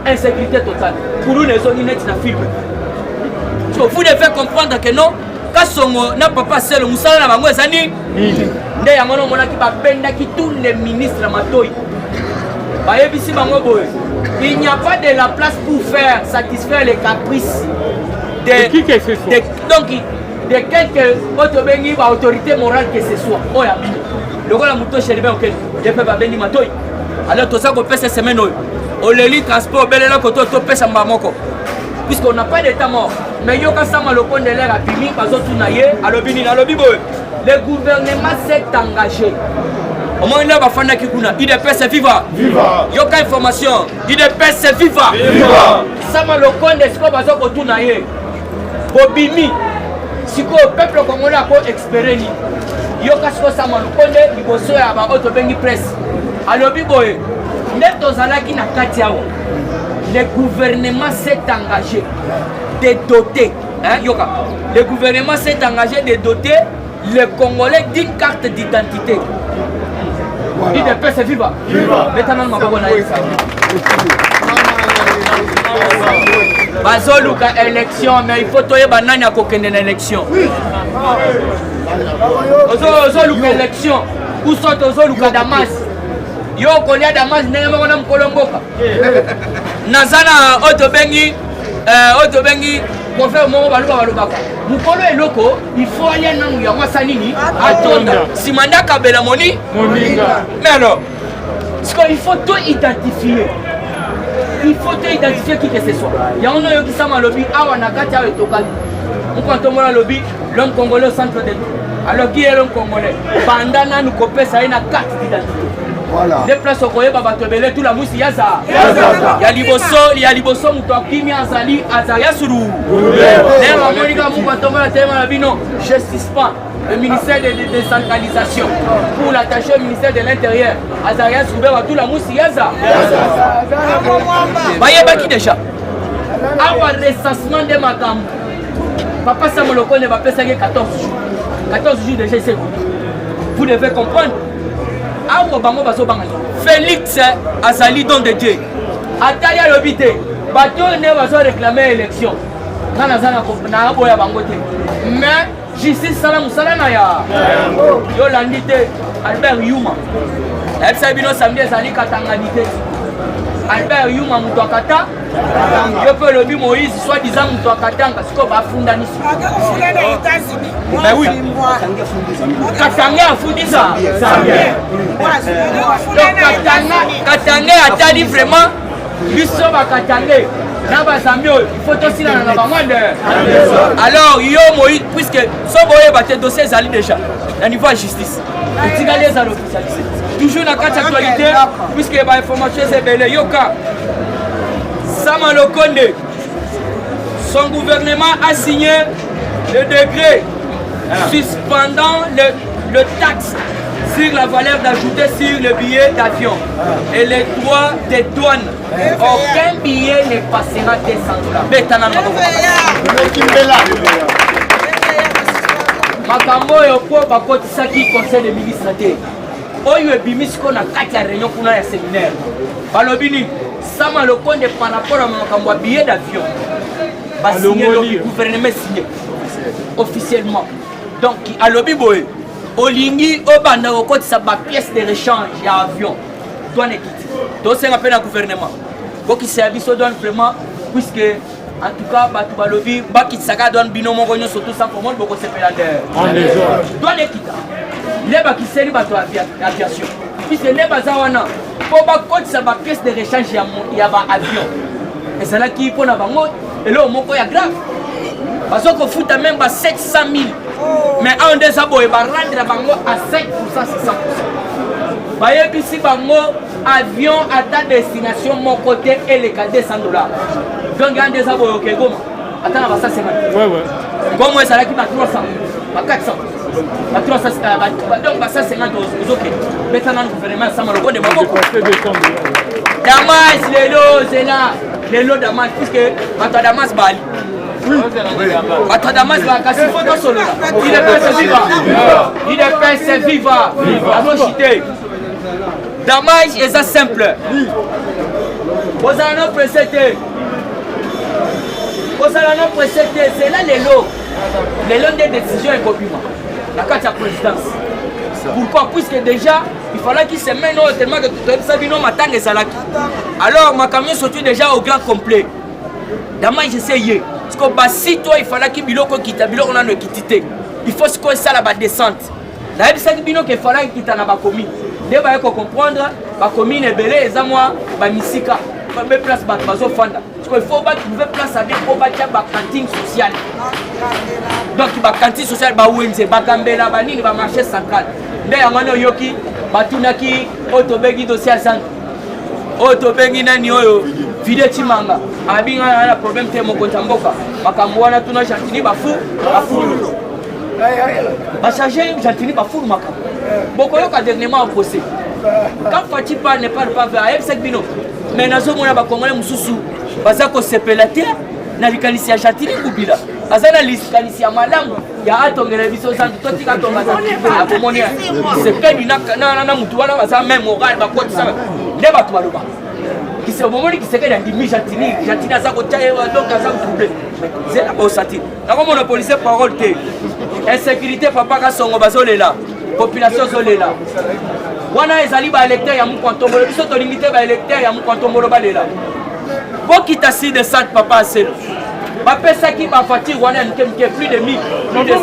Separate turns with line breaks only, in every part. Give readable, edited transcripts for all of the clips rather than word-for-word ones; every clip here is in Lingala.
insécurité totale. Pour nous, les zones net na film. Vous devez comprendre que non, quand son n'a pas seul, Moussa n'a pas zani. Tous les ministres Matoy. Il n'y a pas de la place pour faire satisfaire les caprices de qui que ce soit. Donc, de quelque autorité morale que ce soit. Oh, ya bino. Le gars la moto chez les gens, ok. Je peux pas bénir Matoy. Alors, tout ça qu'on peut cette semaine, on les lit transport, bel là, qu'on peut ça mamoko. Puisqu'on n'a pas d'état mort. Mais il y a un peu de l'air à Pimi, parce que tout naïe, à l'obini, le gouvernement s'est engagé. Au moins, il y a un qui il est vivant. Il y a aucune information. Il est vivant. Ça m'a le compte de ce que tout naïe. Bobimi, si le peuple congolais a expérimenté, il y a un peu de ça m'a le compte de la presse. À l'obini, le gouvernement s'est engagé de doter, le gouvernement s'est engagé de doter les Congolais d'une carte d'identité. Voilà. Il est c'est vivant. Maintenant, je élection, mais il faut toyer banane à coquine une élection. Élection. Où sont les Damas? Yo kolia Damas n'est pas un Colomboka. Nazana Otobengi, pour faire mon balubaka. Mukolo est loco, il faut aller dans le Yamassanini, attendre. Si mandat Kabela Moni, mais alors, il faut tout identifier. Il faut tout identifier qui que ce soit. Il y a un homme qui s'est mal lobby, Awanakata et Tokali. On compte mon lobby, l'homme congolais au centre de nous. Alors qui est l'homme congolais? Pendant nous copier ça, il y a une carte d'identité. Les places au Koye, Babatobele, tout la mousse, il y a ça. Il y a Liboso, Moutouakimi, Azali, Azaria Sourou. Justice pas. Le ministère de décentralisation. Pour l'attacher au ministère de l'Intérieur. Azaria Sourou, tout la mousse, il y a ça. Qui déjà? Avoir recensement de ma gamme. Papa Samoloko ne va pas payer 14 jours. 14 jours déjà, c'est bon. Vous devez comprendre. Félix Azali don de Dieu. Atalia l'obité. Bateau ne va réclamer l'élection. Mais justice salam salanaya. Yolandité Albert Yuma. Ebsabino samedi Azali Katanganité. Albert Yuma Moutouakata. Je peux le dire Moïse, soi-disant Moutouakata, parce qu'on va fonder ici. Mais oui. Katanga a foutu ça. Donc Katanga a dit vraiment, Bissot va Katanga. Il faut aussi la alors, yo Moïse, puisque son dossier est allé déjà, au niveau de la justice. Et tu as les officialisés. Toujours dans la actualité, puisque l'information est belle. Yoka, Sama Lokonde, son gouvernement a signé le décret suspendant le taxe sur la valeur d'ajouter sur le billet d'avion et les droits des douanes. Aucun billet ne passera $200. Makambo yoko bakotisa qui conseil des ministres. Oyo ebimisi ko na kati ya réunion kuna ya séminaire. Balobini Sama Lokonde par rapport à makambo ya billet d'avion. Ba signé le gouvernement signé officiellement. Donc à lobi boy Olingi obanda okotisa ba pièce de rechange ya avion. Douane équité. Donc c'est un appel à gouvernement. Faut qu'il service au douane vraiment puisque en tout cas batu balobi baki saka douane binomo gonyo surtout sans commande boko sepelander. Douane équité. Les baki seli batu aviation. Puisque les bazawana pour ba kotisa ba pièce de rechange ya ba avion. Et c'est là qui pour na bango et là moko ya grave. Parce qu'on fout même 700 000. Mais on des abois, on rendre bango à 5%, 600%. Voyez ici, bango avion à ta destination, mon côté et les cas $200. Donc il y a des abois, ok, go. Attends, on va ça, c'est mal. Ouais, ouais. Comme moi, ça là qui va 300, à 400. À 300, donc ça, c'est 50 ok. Maintenant, le gouvernement, ça m'a le bon de bango. Damas, les lots, c'est là. Les lots Damas, puisque maintenant Damas, Bali. Oui. Damas va casser photo solo. Il est pressé vivant. Il est pressé vivant. Damas est ça simple. Vous allez nous presser. Vous allez nous presser. C'est là les lots des décisions et compliments. La carte de la présidence. Pourquoi? Puisque déjà, il fallait qu'il se mène tellement que tout ça vient matin et salaki. Alors, ma camion sortit déjà au grand complet. D'abord, j'essayais. Parce que si toi, il fallait qu'il biloko quitte, biloko n'a ne quitte. Il faut que ça la descente. Là, il fallait qu'il quitte na ba commune. Dès que vous comprendre, la commune est belle, et moi, ba misika, ba place ba bazo fanda. Parce qu'il faut pas trouver place à bien pour bâtir ba cantine sociale. Donc ba cantine sociale ba wenze, ba gambela, ba nini ba marché central. Dès amano yoki, ba tunaki, otobengi dossier sang. Otobengi nani oyo, vide chimanga. Abinga na problème te mo kontamboka. Makamwana tuna chantini ba fou, ba fou. Ba charger chantini ba fou makam. Bokoyo ka dernièrement au procès. Quand Fatipa ne parle pas vers Aïe Bino, mais nazo mona ba Congolais mususu, baza ko sepelater na likanisi ya Chantini Kubila. Baza na likanisi ya malamu ya atongela biso santu toti ka tonga za akomonia. Sepeli na mutu wana baza même moral ba kotisa. Ne ba to baloba. Qui se momoni qui se keda ndimi Chantini za ko taye donc za ko trouble. C'est la bosati. Na ko mona police parole te. Insécurité papa ka songo bazolela. Population zolela. Wana ezali ba électeur ya Mukwantombolo biso to limité ba électeur ya Mukwantombolo balela. Bo kitasi de sant papa aselo. Ba pesa ki ba fatire wana nke plus de 1000. Plus de 100.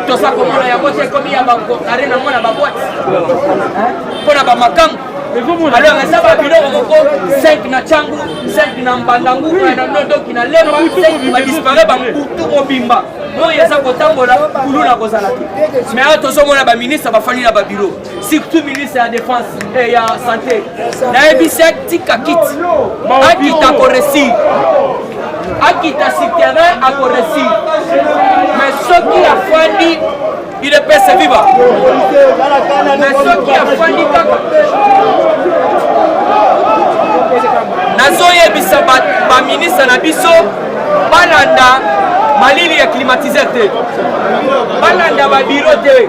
To ça comme on a yabote comme ya ba arena mona ba boîte. Hein? Pona ba makam. Alors ça va bilo moko 5 na changu, 5 na mbandangu na nodo kina lema 5 ba disparaît ba mputu mobimba. Moi yesa kotambola kuluna kozala te. Mais attention mona ba ministre ba fani na ba bureau. Surtout ministre ya défense et ya santé. Na ebisa tika kit. Akita ko récit. Akita sur terrain a ko récit. Mais ce qui a fani il est pèse viva. Mais ce qui a fani kaka. Nazo yebisa ba ministre na biso balanda malili ya climatiseur te. Balanda ba bureau te.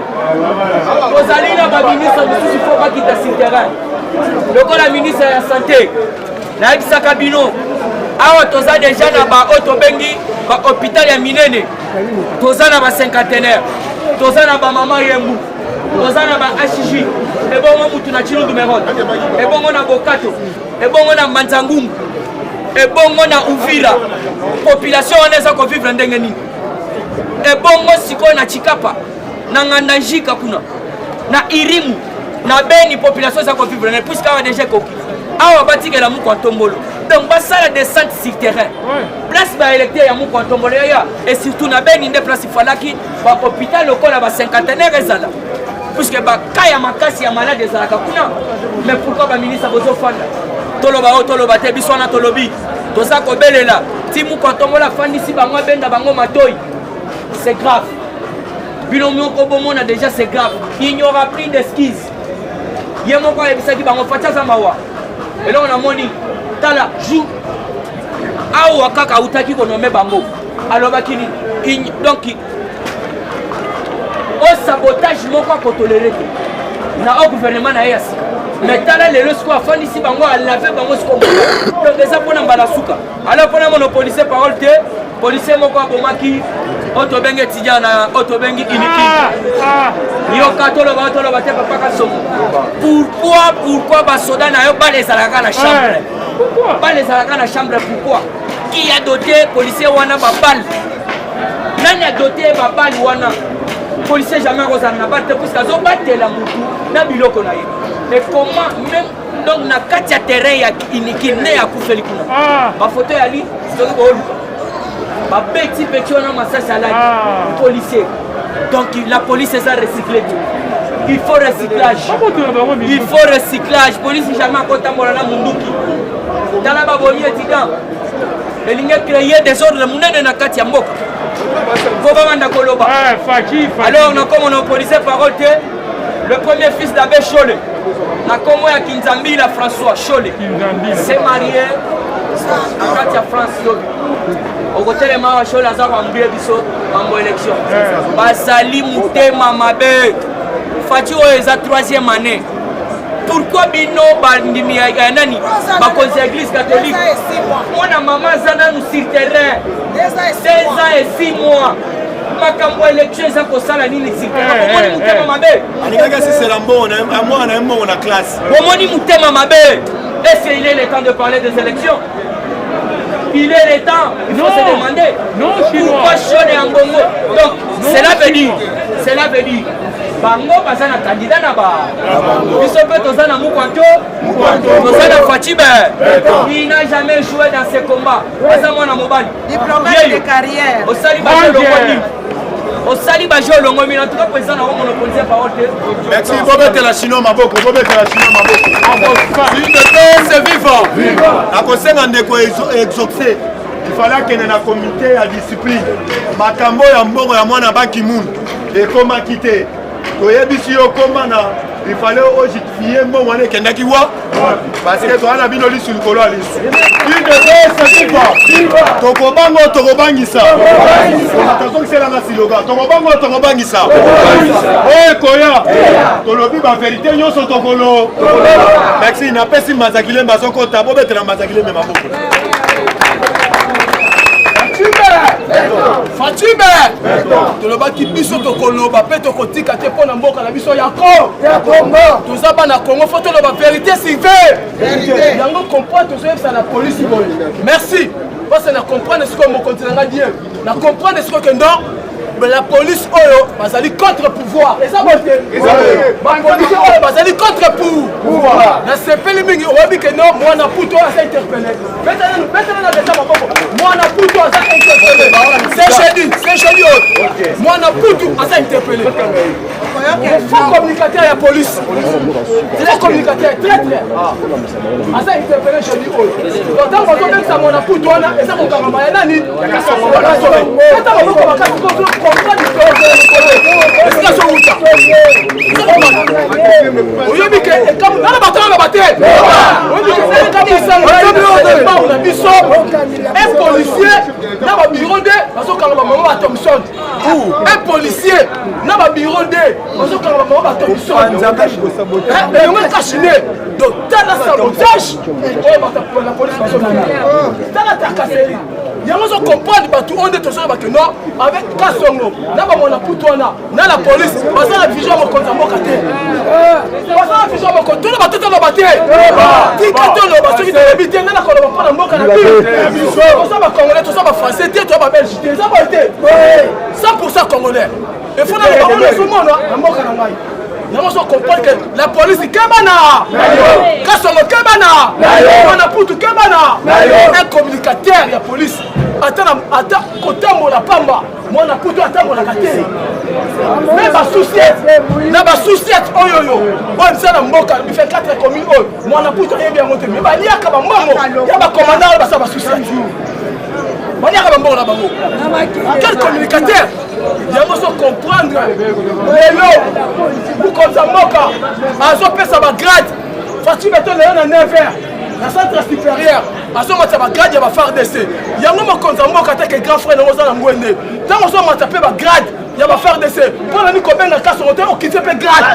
Kozali na ba ministre mususu faut pas quitter sur terrain. Lokola ministre ya santé na yebisa kabino awa toza déjà na ba auto bengi ba hôpital ya minene. Toza na ba cinquantenaire. Toza na ba mama yembu. Toza na ba HJ. Ebongo mutu na chilo numéro. Ebongo na Bokato. Ebongo na Manzangungu. Ebongo na Uvira. Population wanaweza kuvivre ndenge nini? Ebongo siko na Chikapa. Na Ngandanjika kuna. Na Irimu. Na Beni population za kuvivre ndenge puisque awa déjà koki. Awa batike la Mukwantombolo. Donc basa la descente sur terrain. Place ba électeur ya Mukwantombolo ya et surtout na Beni nde place falaki ba hôpital lokola ba cinquantenaire ezala. Puisque ba kaya makasi ya malade ezala kuna. Mais pourquoi ba ministre bozo fanda? Toloba te biso na tolobi. Toza ko belela. Ti Mukwantombolo fandi si bango benda bango matoi. C'est grave. Binomio ko bomona déjà c'est grave. Il n'y aura plus d'esquisse. Yemo ko ebisa ki bango facha za mawa. Et là on a moni tala jou awa kaka utaki ko nomé bango. Alors bakini donc au sabotage moko ko tolérer na au gouvernement na yasi. Mais tala les lorsqu'on a fait ici bango à laver bango ce qu'on donc ça pour na suka. Alors pour na monopoliser parole te policier moko bomaki auto bengi étudiant na auto bengi iniki. Yo katolo ba te papa ka somo. Pourquoi ba soda na yo ba les alaka na chambre? Pourquoi? Ba les alaka na chambre pourquoi? Qui a doté policier wana ba balle? Nani a doté ba balle wana? Policier jamais rozana na batte parce que zo batte la mutu na biloko na ye. Mais comment même donc na katia terrain ya iniki ne ya kufeli kuna. Ba photo ya li c'est ko ba petit wana masasa la policier. Donc la police est à recycler. Il faut recyclage. Il faut recyclage. Police jamais à côté de munduki. Dans la baboni étudiant. Et il y a créé des ordres de monnaie na kati ya mboka. Gouvernement Koloba. Alors on a comme on a policier parole le premier fils d'Abbé Cholé. Na komo ya Kinzambi la François Cholé. C'est marié à kati ya France yobi. Au côté de ma Cholé za kwa mbie biso mambo élection. Basali mutema mabe. Fati o eza 3e année. pourquoi bino bandimi ya nani bakonzi ya église catholique mwana mama zana nous sur terrain 16 ans et 6 mois makambo élection eza kosala nini sur terrain omoni mutema mabe
alingaka sisela mbona amwana mbona na classe
omoni mutema mabe est-ce qu'il est le temps de parler des élections? Il est le temps, il faut se demander pourquoi Chone en Bongo. Donc, cela veut dire, Bango baza na candidat na ba. Biso pe toza na Mukwanto, toza na Fatibe. Il n'a jamais joué dans ces combats. Baza mwana mobali.
Diplomate de carrière.
Au sali bajo longoni. Au sali bajo longoni, en tout cas président na monopoliser parole.
Merci Bobete la Chino maboko, Bobete la Chino maboko. Si c'est vivant. À cause d'un ndeko exaucé. Il fallait qu'il y ait un comité à discipline. Makambo ya mbongo ya mwana banki mundu. Et comment quitter? Il fallait justifier mon monnaie qui n'a pas parce que toi la bino sur le colo à l'issue. Une de deux, c'est quoi? Tokobango, Tokobangisa. Attention que c'est la slogan. Tokobangisa. Oh, Koya. Tolobi, la vérité, nous sommes Tokolo. Merci, il n'a pas si Mazakile, Mazoko, Tabo, mais la Mazakile, mais ma beaucoup.
Fatime toloba ki biso tokoloba pe tokotika te pona mboka na biso ya Congo toza bana Congo faut toloba vérité civile yango comprendre tozoyebisa na police boye merci parce que na comprendre ce que mon continent a dit na comprendre ce que non mais la police oyo bazali contre pouvoir et ça bonne ba police oyo bazali contre pouvoir na sepeli mingi obi que non moi na puto asa interpellé maintenant na desa maboko moi na puto asa interpellé c'est jeudi moi na puto asa interpellé faux communicateur ya police c'est communicateur traître asa interpellé jeudi donc dans mon domaine ça moi na puto na esa ko kangama ya nani ya kasongo maintenant maboko bakati oyebi ke ekamu nana batanga bate na biso un policier na babiro nde bazokanga bamama ba Thompson un policier na babiro nde bazokanga bamama ba Thompson elongo ekashine donc tala sabotage oyo la police bazokanga tala takaseli yango zo comprendre bato onde tozola bato non avec Kasongo na ba mona putwana na la police baza la vision mo konza mboka te baza la vision mo konza bato to bate tika to lo baso ki te bité na ko lo pa na mboka na biso baza ba congolais to ba français te to ba belge te za ba te 100% congolais et faut na ba congolais tout monde na mboka na ngai yango zo comprendre que la police kebana Kasongo kebana mona putu kebana un communicateur ya police ata kotambola pamba mwana puto atambola kateri mais basouciete oyoyo oyo misala mboka bife 4 commune oyo mwana puto ayebi yango te mais baliaka bambongo ya bacommandant oyo basala basouciete baliaka bambongo na bango quel communicateur yango so comprendre lelo bukonza mboka azopesa bagrade Fatime to lelo na 9h na centre supérieur azomata bagrade ya FARDC yango mokonza mboka te ke grand frère nango oza na ngwende ntango ozomata mpe bagrade ya FARDC mpona ni kobenga Kasongo te okiti mpe grade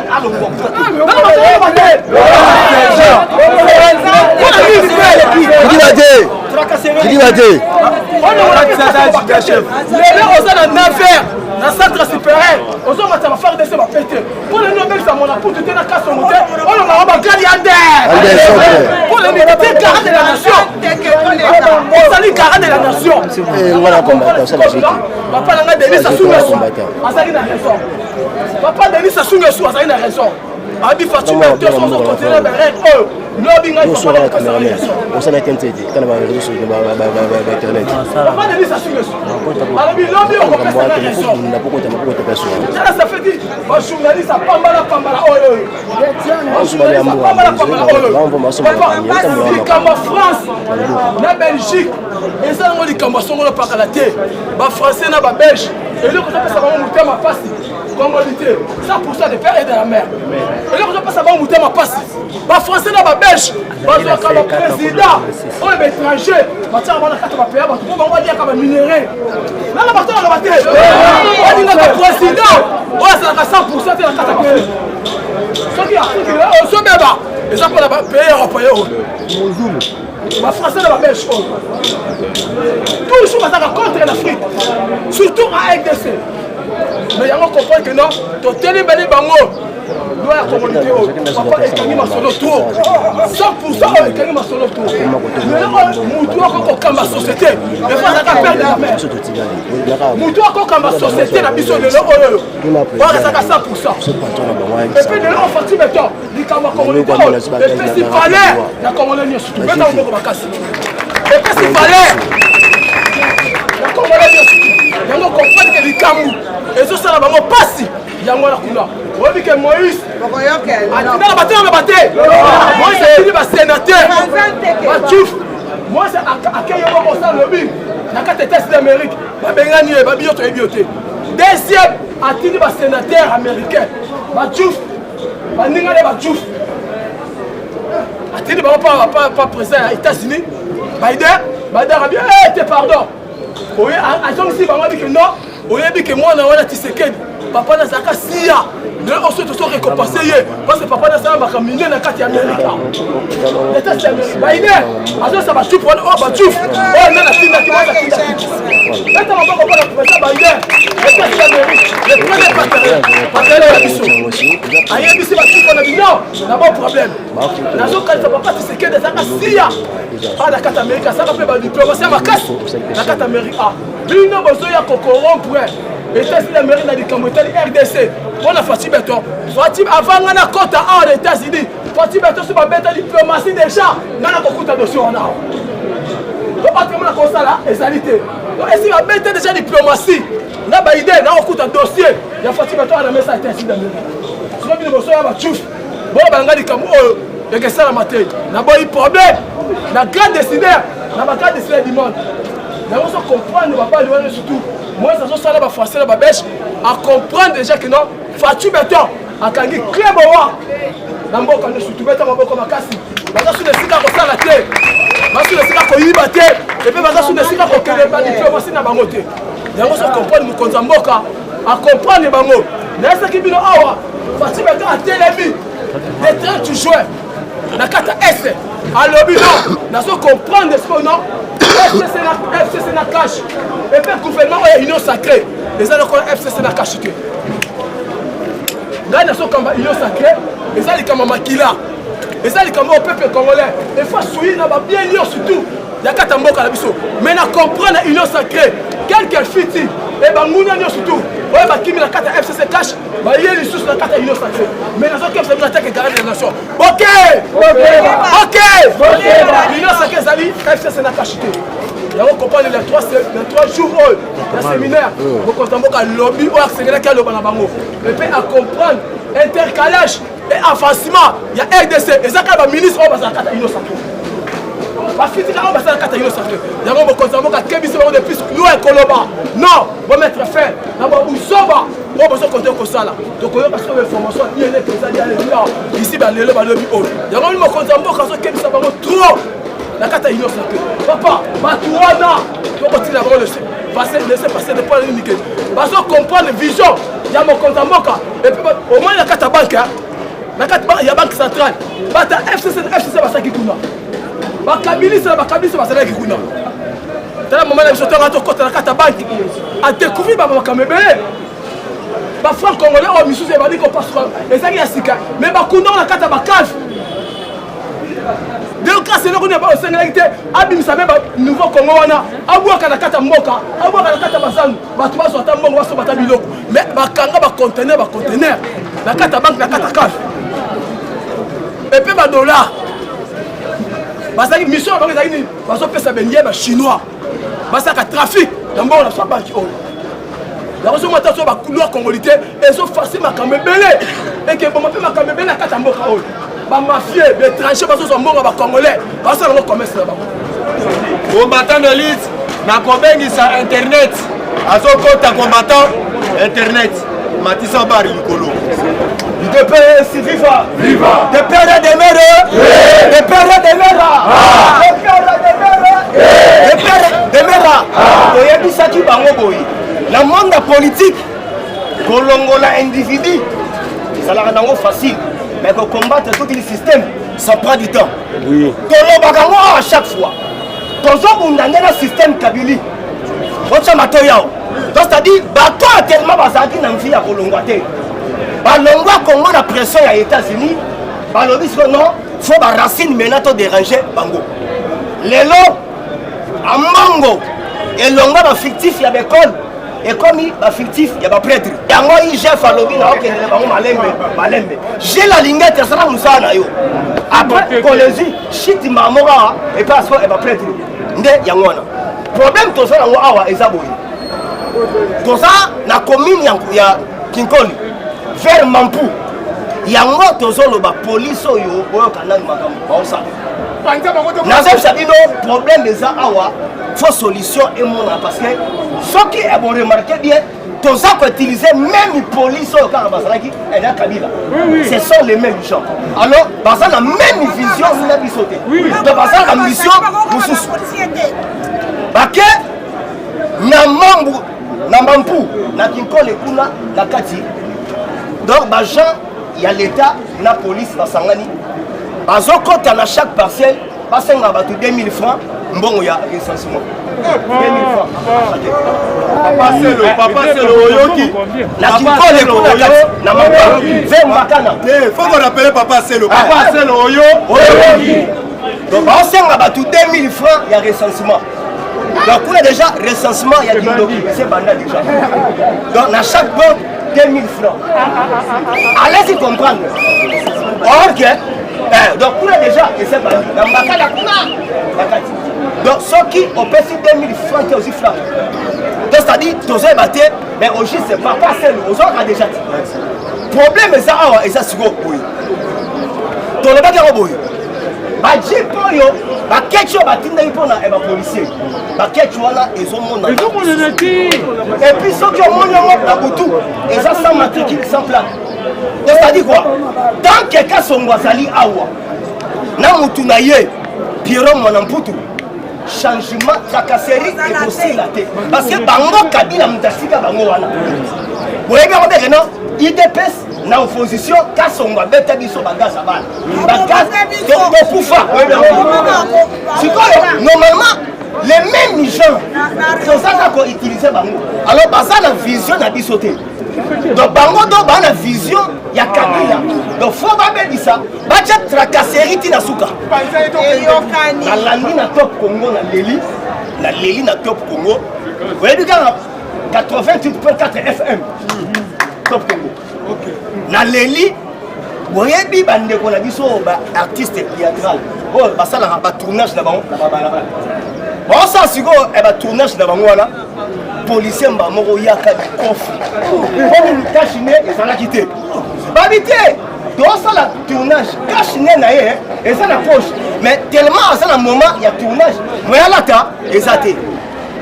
lelo oza na 9h na centre supérieur ozomata FARDC bapete mpona ni obengisa mona putu te na Kasongo te olonga bagrade ya nde mpona ni te garde de la nation ozali garde de la nation papa nanga Denis Sassou Nguesso azali na raison papa Denis Sassou Nguesso azali na raison abi Fatuma te so continuer ba règle oyo lobi ngai papa na kasala raison
osana kentete kana ba réseaux sociaux ba internet
papa Denis Sassou Nguesso abi lobi o ko pesa na raison
na poko ta personne
ça fait dit ba journaliste pambala oyo likamba France na Belgique eza nango likamba songola pakala te bafrançais na babelge eloko topesa bango motema pasi congolité 100% de père et de la mère eloko topesa bango motema pasi bafrançais na babelge bazwaka baprésident oyo baétranger batiaka bana kati bapeya bato mpo bango baliaka baminere nana bato nanga bate balingaka président oyo azalaka 100% te na kati ya pays soki ozobeba Et ça pour la payer européen. Les Français ne va pas chose. Toujours contre l'Afrique. Surtout à RDC. Mais on comprend que non, tu as télébélé bango. Nous la communauté, papa est gagné ma solo tour. 100% est gagné ma solo tour. Mais là, Moutoua comme ma société. Les fois, ça va perdre la mer. Moutoua comme ma société, la mission de l'eau. Voilà, ça va 100%. Et puis de là, on fait béton. Il y a ma communauté. Et puis s'il fallait, la communauté, surtout. Maintenant, on va casser. Et puis s'il fallait, la communauté, surtout. On comprend que les Camou. Et ça, ça va passer. Il y a moi la couleur. On dit que Moïse. Moïse est un sénateur. Moïse a accueilli un lobby. La carte est d'Amérique. Deuxième, a tenu un sénateur américain. Badjouf. A tenu pas président aux États-Unis. Biden a bien été pardon. Oui, à Jean-Luc, on dit que non. On dit que moi, on a Tshisekedi. Papa n'a pas si de ensuite sont récompensés parce que papa n'a pas caminé dans la carte américaine. L'état c'est Biden. Alors ça va tout pour oh bah tout. Oh non la fille qui va la fille. Maintenant on va comprendre le président Biden. L'état c'est l'Amérique. Le premier partenaire la mission. Aïe ici va tout pour le non. D'abord problème. Nazo quand ça papa c'est que des ça si ah la carte américaine ça va faire diplomatie à ma casse. La carte américaine. Bino bozoya kokorompre. Et c'est l'Amérique dans les Camboutali RDC. On a Fatih Beton. Fatih avant on a compte à aux États-Unis. Fatih Beton sur ma bête diplomatie déjà. On a beaucoup de dossiers en a. Donc pas comme la comme ça là, égalité. Donc ici ma bête déjà diplomatie. Na Biden, na beaucoup de dossiers. Il y a Fatih Beton à la messe à États-Unis d'Amérique. Sur le bosso ya ba tchouf. Bon banga di Cambo et que ça la matin. Na boy problème. Na grand décideur, na ba grand décideur du monde. Na on se comprendre papa lui surtout. Moi, ça sont les Français, les Belges, à comprendre déjà que non, Fatih Beton, à Kangi, Cléboa, Nambo, quand je suis tout bête, Nambo, comme à Kassi, Baza sur les sites à Rosa la terre, Baza sur les sites à Koyibate, et puis Baza sur les sites à Kokeleba, et puis aussi à Bangote. Yango, ça comprendre, nous Konzamboka, à comprendre les Bango. Mais ce qui vient awa, Fatih Beton a télémis, les 30 juin, la carte S, à l'objet, nous allons comprendre ce qu'on a. FCC na cache. Et puis le gouvernement est union sacrée. Les gens qui FCC na cache. Là, ils sont comme union sacrée. Les gens qui sont comme Makila. Les gens qui sont au peuple congolais. Il faut suivre bien union surtout. Il y a 4 mots à la biso. Mais nous comprenons l'union sacrée. Quelqu'un fiti. Et bien nous union surtout. Oui, qui met la carte FCC cache. Il y a les sources de la carte union sacrée. Mais nous sommes comme l'attaque et garder les nations. Ok. L'union sacrée, FCC na cache. Il y a un compagnie les 3 jours le séminaire. Vous comprenez qu'à lobby ou accélérer qu'à l'objet et puis à comprendre intercalage et avancement. Il y a RDC et ça quand le ministre on va s'en carte union sacrée. La fille on va s'en carte union sacrée. Il y a un compagnie qui a kébissé depuis loin Koloba. Non, on va mettre fin. D'abord où soba. On va se compter comme ça là. Donc on va passer une information. Il y a des présidents ici dans le lobby. Il y a un compagnie qui a kébissé trop. La carte union sacrée. Papa, Matouana, tu vas continuer à laisser passer des points uniques. Parce qu'on comprend la vision. Il y a mon compte en banque. Et puis au moins la carte à banque. La carte il y a banque centrale. Bata FCC va ça qui coule. Bakabili c'est la ça qui coule. Dans le moment où je suis en train de la carte à banque, à découvrir Bakamebele. Les francs congolais ont mis sous les bandits qu'on passe. Et ça qui est sika. Mais Bakouno la carte à Bakaf. Donc c'est là qu'on est pas au Sénégal, abim ça même nouveau Congo wana, abouaka na kata mboka, abouaka na kata bazanu, batu baso ta mbongo baso bata biloko. Mais bakanga ba conteneur, na kata banque na kata caf. Et puis ba dollar. Basaki mission ba ezali baso pesa benye ba chinois. Basaka trafic, na mbongo na banque o. La raison maintenant sur ba couloir congolité et so facile makambe belé. Et que bon ma makambe belé na kata mboka o. Les mafieux, les tranchés, les Congolais, parce que nous commerce là-bas.
Combattant de l'île, na kobengi sa internet. Azo kota combattant internet. Matissa Bari Likolo. De père si viva. Viva. De père de mère. De père de mère. De père de mère. Oyebi saki bango boyi. La monde politique. Kolongola individu. Ça la rend facile. Mais pour combattre tout le système,
ça prend du temps.
Oui.
Tolobaka ngo à chaque fois. Tozobundanga na système Kabili. Ocha matoyao. Donc c'est-à-dire bato tellement bazaki na mvi ya kolongwa te. Balongwa Congo na pression ya États-Unis. Balobi so non, faut ba racine menato déranger bango. Lelo amongo elongwa ba fictif ya l'école. Et comme il est fictif, il y a pas prêtre. Et moi, il chef à l'objet, malembe. J'ai la ligne de ça, Moussa Nayo. Après, quand les yeux, shit, mamora, et pas ça, et pas prêtre. Ndé, yangwana. Problème, tout ça, on a ezaboué. Tout ça, la commune, il y a Kinkoli, vers Mampou. Il y a moi, tout ça, la police, il y a un canal, ça. Nazem Sabino, problème des awa, faut solution et mon parce que ce qui est bon remarquer bien, tous ça qu'on utilise même les police au Karabasaraki et la Kabila. Ce sont les mêmes gens. Alors, parce que la même vision, nous l'avons sauté. Donc, parce que la mission, nous sommes. Parce que, na Mampou, na Kinkole Kuna, na Kati. Donc, il y a l'État, la police, la Sangani. Parce que dans chaque parcelle, parce qu'on a 2000 francs, bon, il y a recensement. 2000 francs.
Papa, c'est le Oyoki.
La Kinkole Kuna, na Mampou, vers Makana.
Il faut qu'on appelle Papa, c'est le Papa, c'est le Oyoki.
Donc, parce qu'on a 2000 francs, il y a recensement. Donc, on a déjà recensement, il y a du lobby, c'est banal déjà. Donc, dans chaque banque, 2000 francs. Allez-y comprendre. Ok. Donc, on a déjà, et c'est banal. Dans Makana, donc, ceux qui ont payé 2000 francs, c'est aussi francs. Donc, c'est-à-dire, tous les bâtés, mais aussi, c'est pas passé, aux autres, a déjà dit. Problème, c'est ça, et ça, c'est quoi? Oui. Tout le monde est au bajipo yo bakecho batinda ipona e ba policier bakecho wana ezomona et puis ceux qui ont monné na butu et ça sans matricule sans plaque. Donc ça dit quoi? Tant que kasongwa sali awa na mutu na ye Pierrot Mwanamputu changement tracasserie et possible parce que bango Kabila mutasika bango wana boyebi ko be non IDPS na opposition kasonga beta biso bagasa bana bagasa to kufa normalement les mêmes gens c'est ça qu'on utilise bango alors basa la vision na biso te donc bango do bana vision ya Kabila donc faut ba be ça ba cha tracasserie tina suka na landi na top Congo na leli na top Congo vous voyez bien 88.4 FM top Congo. Na leli boyebi bande ko na biso ba artiste théâtral oh basala ba tournage na bango na balabala bon ça siko e ba tournage na bango wana policier mba moko yaka kofi comme kashine ezala kité babité donc ça la tournage kashine na ye ezala poche mais tellement à ça moment il y a tournage mais à la ta ezate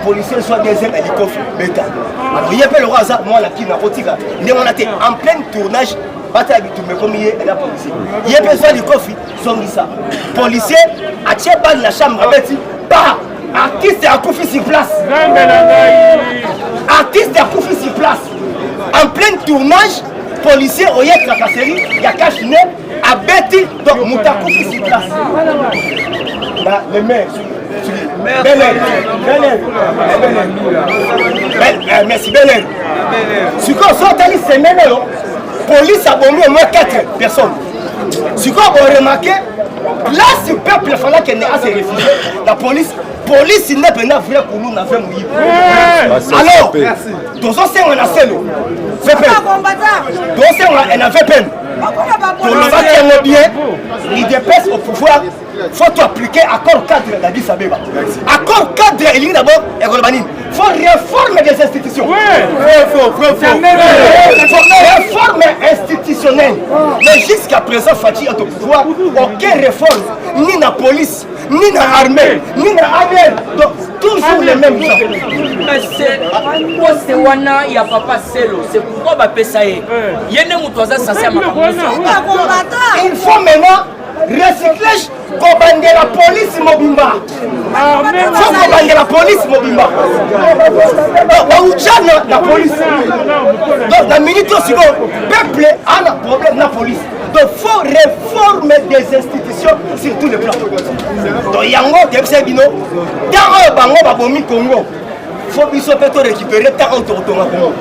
policier soit deuxième hélicoptère bêta alors il y a pas le hasard moi la qui n'a pas tiré il est en plein tournage bataille du mais comme il est la policier il y a besoin de coffee sont ça policier a tiré balle la chambre avec pas artiste a coffee sur place artiste a coffee sur place en plein tournage policier au yek la casserie il y a cachiné à Betty donc mouta coffee sur place là les mains merci Beler. Si vous sortez ces semaines, la police a bombé au moins 4 personnes. Si vous remarquez, là, ce peuple il fallait qu'il ait à se réfugier. La police il n'est pas vrai pour nous, n'a fait mouiller. Alors, tous ceux on a fait on a fait peine. Pour le battre bien, il dépasse au pouvoir. Faut appliquer accord cadre d'Addis Abeba. Accord cadre, il y a d'abord il faut réformer des institutions. Réforme institutionnelle. Mais jusqu'à présent, Fatih est au pouvoir. Aucune réforme, ni la police, ni la armée, ni la armée. Donc, toujours les mêmes gens.
Mais c'est Wana, il n'y a pas Selo. C'est pourquoi il y a ça. Il y a des gens qui sont
il faut maintenant recyclage kobange la police mobimba. Faut kobange la police mobimba. Baujana la police. Donc la minute aussi, le peuple a un problème la police. Donc il faut réformer des institutions sur tous les plans. Donc yango tebse bino tant bango babomi Congo. Faut biso peut récupérer tant autour Congo.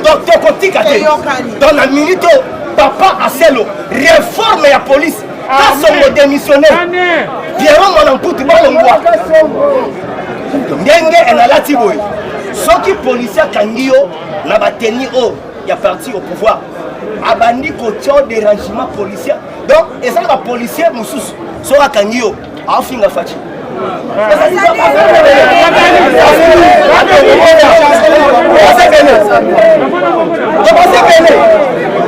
Donc tu kotika te. Dans la minute papa Aselo réforme la police. Quand son démissionnaire Pierrot Monamputu balongwa. Ndenge enalati boy. Soki policier kangio na bateni o ya parti au pouvoir. Abandi kotia dérangement policier. Donc et ça va policier mususu sora kangio afinga fachi.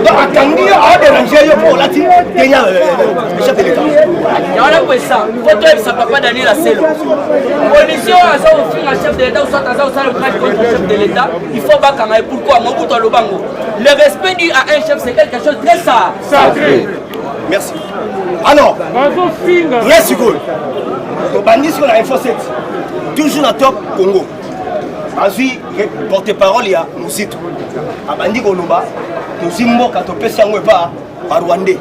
Donc à kangio a dérangé yo pour lati Kenya chef de l'état.
Ya wana kwa ça. Photo ya papa Daniel Aselo. Policier aza ofinga chef de l'état ou soit aza osala crash contre chef de l'état, il faut bakanga et pourquoi Mobutu Lobango. Le respect dû à un chef c'est quelque chose de très sacré.
Merci. Alors, reste goal. Donc, bandit sur la Info 7, toujours dans top Congo. Azui, porte-parole, il y a Moussito. A bandit Golomba, nous immo quand on peut s'y envoyer par Rwandais.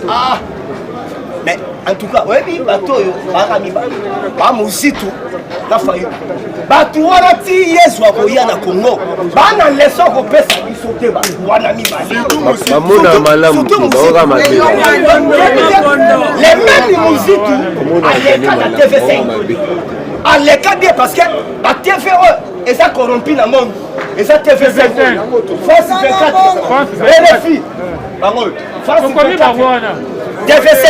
Ah, mais en tout cas, oui, bateau, pas Moussito, la faillite. Bateau, on a tiré Yesu à Koyana Congo. Bana leçon qu'on peut s'y sauter, Wana mi bali. Les mêmes Moussito, à l'écart de TV5. À l'écart bien parce que la TV1 est corrompu dans le monde. Et ça TV5. France 24. RFI. France 24. TV5.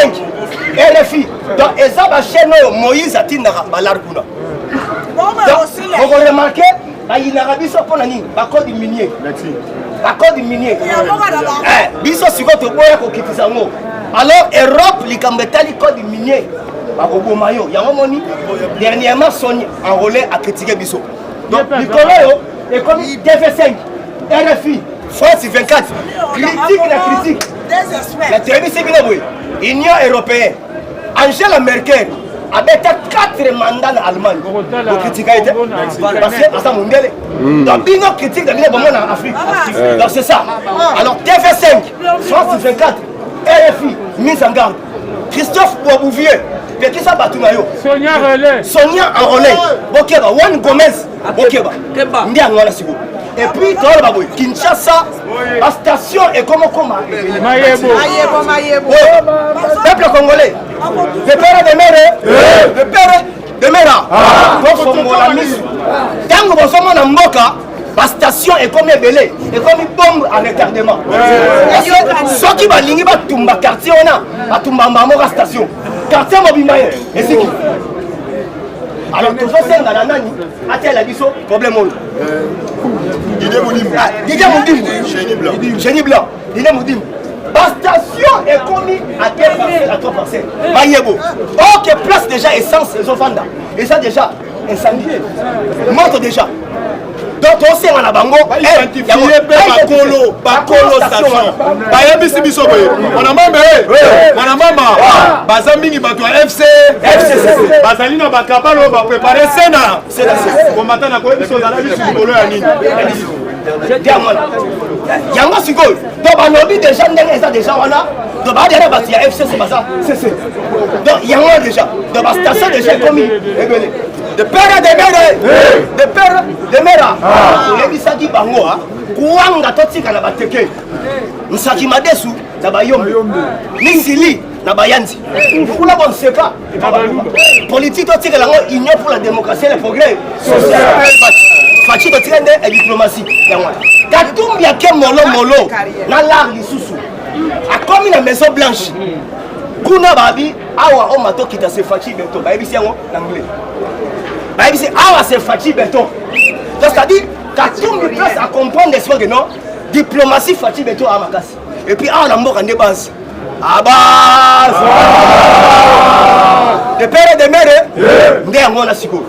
RFI. Donc, et ça va chez nous, Moïse a dit Balarkuna. Donc, vous remarquez, il y a un biso pour l'année, code minier. Code minier. Biso, si vous avez alors, Europe, les Cambétali, code minier. Il y a un moment, dernièrement, Sonia enrôlé à critiquer Bisso. Donc, Nicolas, est comme TV5, RFI, France 24, critique la critique. La télévision, c'est bien, Union européenne, Angela Merkel a été 4 mandats en Allemagne pour critiquer. Parce que c'est mondial. Donc, il y a une critique de en Afrique. Donc, c'est ça. Alors, TV5, France 24, RFI, mise en garde. Christophe Boisbouvier, qui ça battu maillot. Sonia Relais. Sonia en relais. Bokeba, Juan Gomez. Bokeba. Ndia ngala sigo. Et puis toi là Kinshasa, la station est comme Mayebo. Peuple congolais. Le père de mère. Le père de mère. Pour son molamis. Tango bosomo na mboka. La station est comme belé, et comme une bombe en retardement. Ceux qui va ligner va tomber quartier on a, va tomber la station. Quartier Mobimaye, et c'est qui? Alors tout ça c'est dans la nani, à la biso problème on. Didier Moudim, Génie Blanc, Didier Moudim. La station est commise à quelle parcelle, à 3 parcelles. Mayebo. Or que place déjà essence les enfants et ça déjà incendie. Monte déjà. Donc on sait en bango identifié bakolo station bayebisi biso boye on a mama bazamini bato FC bazali na bakabalo ba préparer sena combattant na ko biso na biso bolo ya nini yango sikoy to banobi déjà ndenge ça déjà wana to ba dere ba ya FC c'est ça c'est donc yango déjà de ba station déjà commis ebele de père de mère lebisaki bango kuwanga totika na bateke nsaki madesu na bayombe ningili na bayanzi kuna bon c'est pas politique totika lango union pour la démocratie et le progrès social fachi totika nde et diplomatie yango katumbi yake molo na lar lisusu akomi na maison blanche kuna babi awa o matokita se fachi beto bayebisi yango na anglais. C'est ah c'est Fachi Beton. C'est-à-dire Katumbi place à comprendre des choses que non diplomatie Fachi Beton à Makassi. Et puis ah on a mort en base. À base. De père et de mère. Ndé on a siko.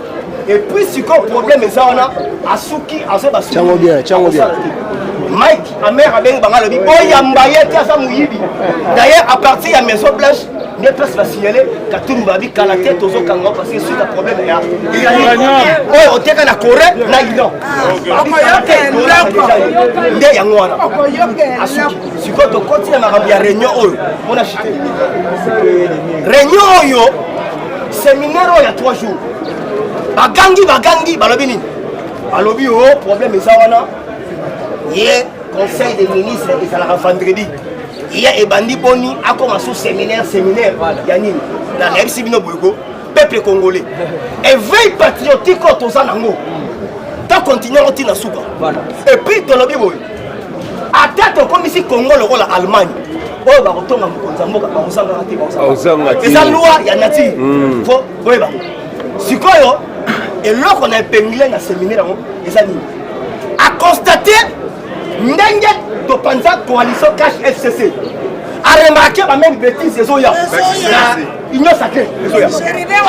Et puis siko problème ça on a Asuki Azeba.
Chango bien.
Mike, ma mère a bien bangala bi. Boy yambaye tia sa muyibi. D'ailleurs à partir de la maison blanche nde place basignale Katumbi babi kala te tozokanga parce que suite à problème ya oyo oteka na Corée na Iran nde yango wana sikoyo tokoti na makambo ya réunion oyo mpona chite réunion oyo séminaire oyo ya 3 jours bagangi balobi nini balobi o problème eza wana ye conseil des ministres ezalaka vendredi ye ebandi boni akoma so séminaire ya nini na nayebisi bino boyeko peuple congolais éveil patriotique oyo toza nango ta continue otina suka et puis tolobi boye ata tokomisi Congo lokola Allemagne oyo bakotonga mokonzi ya mboka bakosangaka te eza loi ya nature fo boyeba sikoyo eloko na epingle na séminaire yango eza nini aconstate ndenge topanza coalition cash FCC aremarke bameme bétise ezoya na union sacré ezoya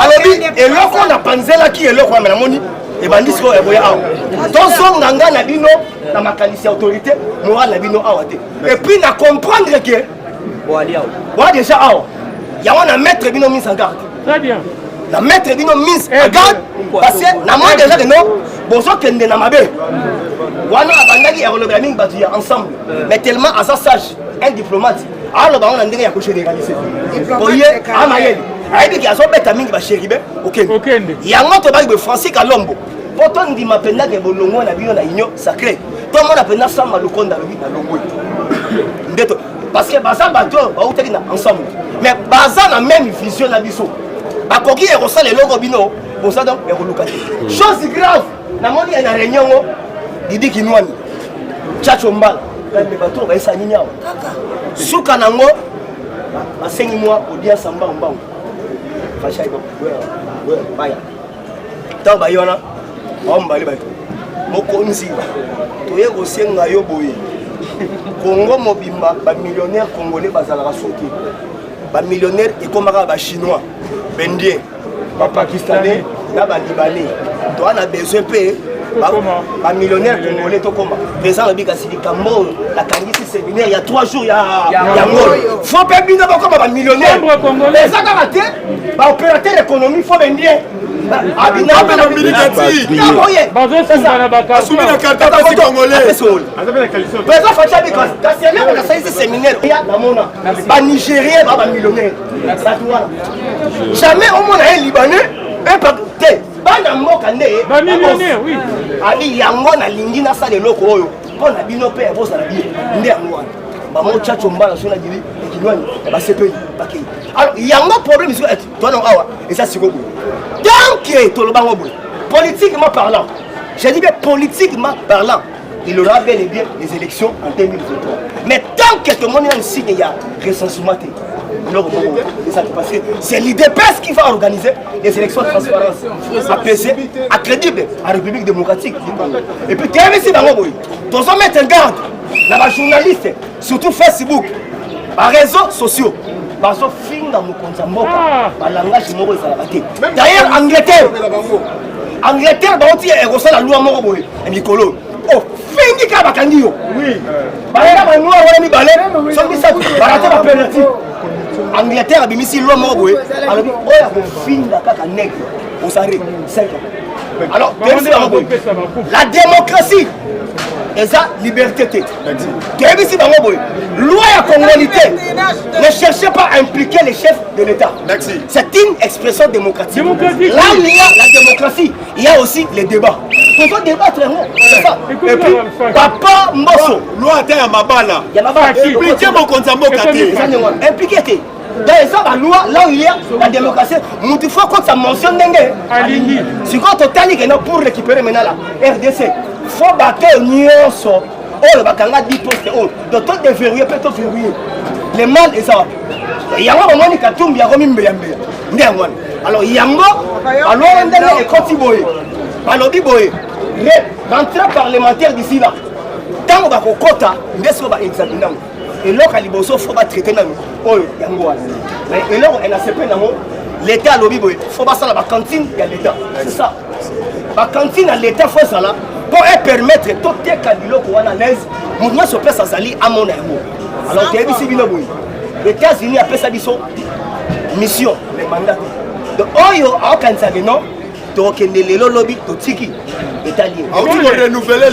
alobi eloko na panzelaki eloko wana namoni ebandi sikoyo eboya awa tozonganga na bino na makanisi ya autorité morale na bino awa te et puis na comprendre ke boa déjà awa yango na mettre bino mise en garde
très bien
na mettre bino mise en garde parce que na moi déjà que non bozokende na mabe wana abandaki ekolobela mingi bato ya ensemble mais tellement aza sage un diplomate aloba ngo na ndenge ya kogénéraliser oye amayeli ayebiki azobeta mingi basheribe okende yango tobaki boye Francis Kalombo po tondima mpendaka ebolongo na bino na union sacré tomona mpenza Sama Lukonda alobi na longwe ndeto parce que baza bato bautaki na ensemble mais baza na même vision na biso bakoki ekosala eloko bino boza donc ekoluka te chose grave namoni na réunion ngo Didi Kinwani Chacho Mbala me bato baisa nini awa suka nango basengi mwa audience mbambango fashai baya tant bayona ombali bato mokonzi toye kosenga yo boye Congo mobimba ba millionnaire congolais bazalaka soki ba millionnaire ekomaka ba chinois bendien ba pakistanais na ba libanais to ana besoin pe ba millionnaire congolais to koma président le bika silika mbo la kangisi séminaire il y a 3 jours ya ngolo faut pe bino ba koma ba millionnaire congolais ça ka te ba opérateur économique faut bendien abina na milikati bazo sala baka asumina carte pasi congolais président Facha bika kasi na ka saisi séminaire ya namona ba nigérien ba millionnaire ça doit jamais au monde un libanais un pakistanais bana mboka nde ba millionnaire oui ali yango na lingi na sala eloko oyo pona bino pe bozala bien nde yango wana ba mo Chacho Mbala sona dili Kinwani ba sepeli bakei alors yango problème sur toi non awa et ça c'est quoi donc tout le bango politiquement parlant je dis bien politiquement parlant il aura bel et bien les élections en 2023 mais tant que tout le monde a un signe il y a recensement c'est l'IDPS qui va organiser les élections de transparence apaisées, crédibles à la République démocratique. Et puis, ici dans le tous mettre en garde les journalistes, surtout Facebook, les réseaux sociaux. Parce que fin dans mon compte, le langage est d'ailleurs, Angleterre, la loi Moroboy, et Nicolo. Oh, fin du cas, oui. Angleterre a mis si l'homme alors alors la démocratie et ça liberté loi à congolité ne cherchez pas à impliquer les chefs de l'État. C'est une expression démocratique. Là il y a la démocratie, il y a aussi les débats. Il faut débattre, c'est ça. Et puis papa Mbosso
loi à Mabala impliquer mon compte à Mboka
impliqué dans la loi, là où il y a la démocratie, il faut que ça mentionne Dengue. Si quand on pour récupérer maintenant la RDC, il faut battre Nyonso. Oh, le Bakanga dit poste haut. Donc, tout est verrouillé, peut-être verrouillé. Les mal et ça. Il y a un moment où il y a un moment. Alors, il y a un moment alors on est continué. Alors, l'entrée parlementaire d'ici là, tant qu'on a un quota, on va examiner. Et là, il faut traiter et là, l'État a lobby, il faut pas ça la cantine, il y a l'État. C'est ça. La cantine à l'État, il faut ça là pour permettre tout les candidats qui sont à l'aise, mouvement se passe à Zali à mon amour. Alors, tu as vu, les États-Unis appellent ça mission le mandat donc oyo aokanisa bino tokende lelo lobi totiki italien renouveler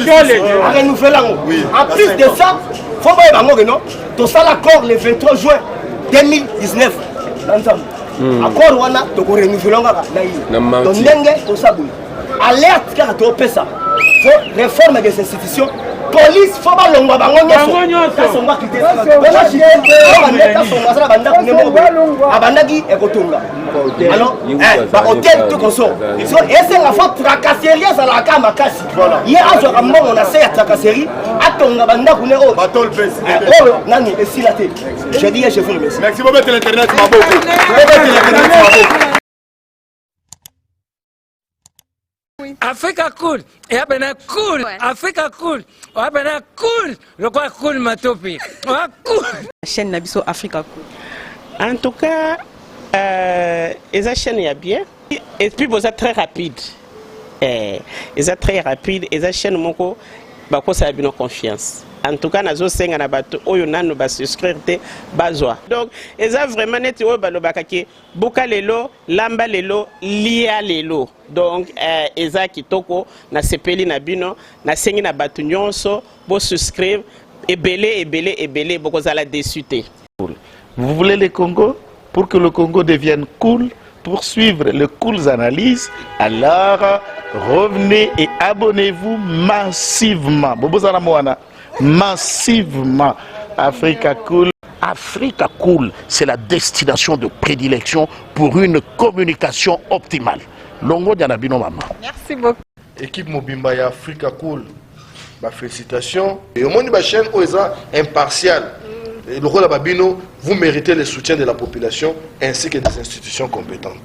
en plus de ça faut boye bango bino tosala accord le 23 juin 2019 ensemble accord wana tokorenouveler kaka na ye donc ndenge tosaboyi alerte kaka topesa fo réforme des institutions police faut balongwa bango nyonso kasongwaki te kasongwa asala bandako nde moko abandaki ekotonga alors bahotel tokoso so esenga fo tracasserie ezalaka makasi ye azwaka mbongo na se ya tracasserie atonga bandako ne oyo oyo nani esila te je dis je vous remercie
merci beaucoup de l'internet maboko
Africa cool, et abena cool, Africa cool, abena cool, le quoi cool matopi, cool.
Chaîne Nabiso Africa cool.
En tout cas, les chaînes y a bien, et puis vous êtes très rapide, ils êtes très rapide, et les chaînes moko, bah quoi ça a bien confiance. En tout cas, nazo senga na bato oyo nanu ba souscrire te bazwa. Donc, eza vraiment net oyo balobaka ke boka lelo, lamba lelo, lia lelo. Donc, eza kitoko na sepeli na bino, na sengi na bato nyonso, bo souscrire ebele boko zala déçuté.
Vous voulez le Congo? Pour que le Congo devienne cool, pour suivre les cool analyses, alors revenez et abonnez-vous massivement. Bobo zala moana. Massivement. Africa Cool. Africa Cool, c'est la destination de prédilection pour une communication optimale. Longo Dianabino Mama.
Merci beaucoup.
Équipe Mobimba et Africa Cool. Bah, félicitations. Et au monde de la chaîne, impartial. Et le rôle de Babino, vous méritez le soutien de la population ainsi que des institutions compétentes.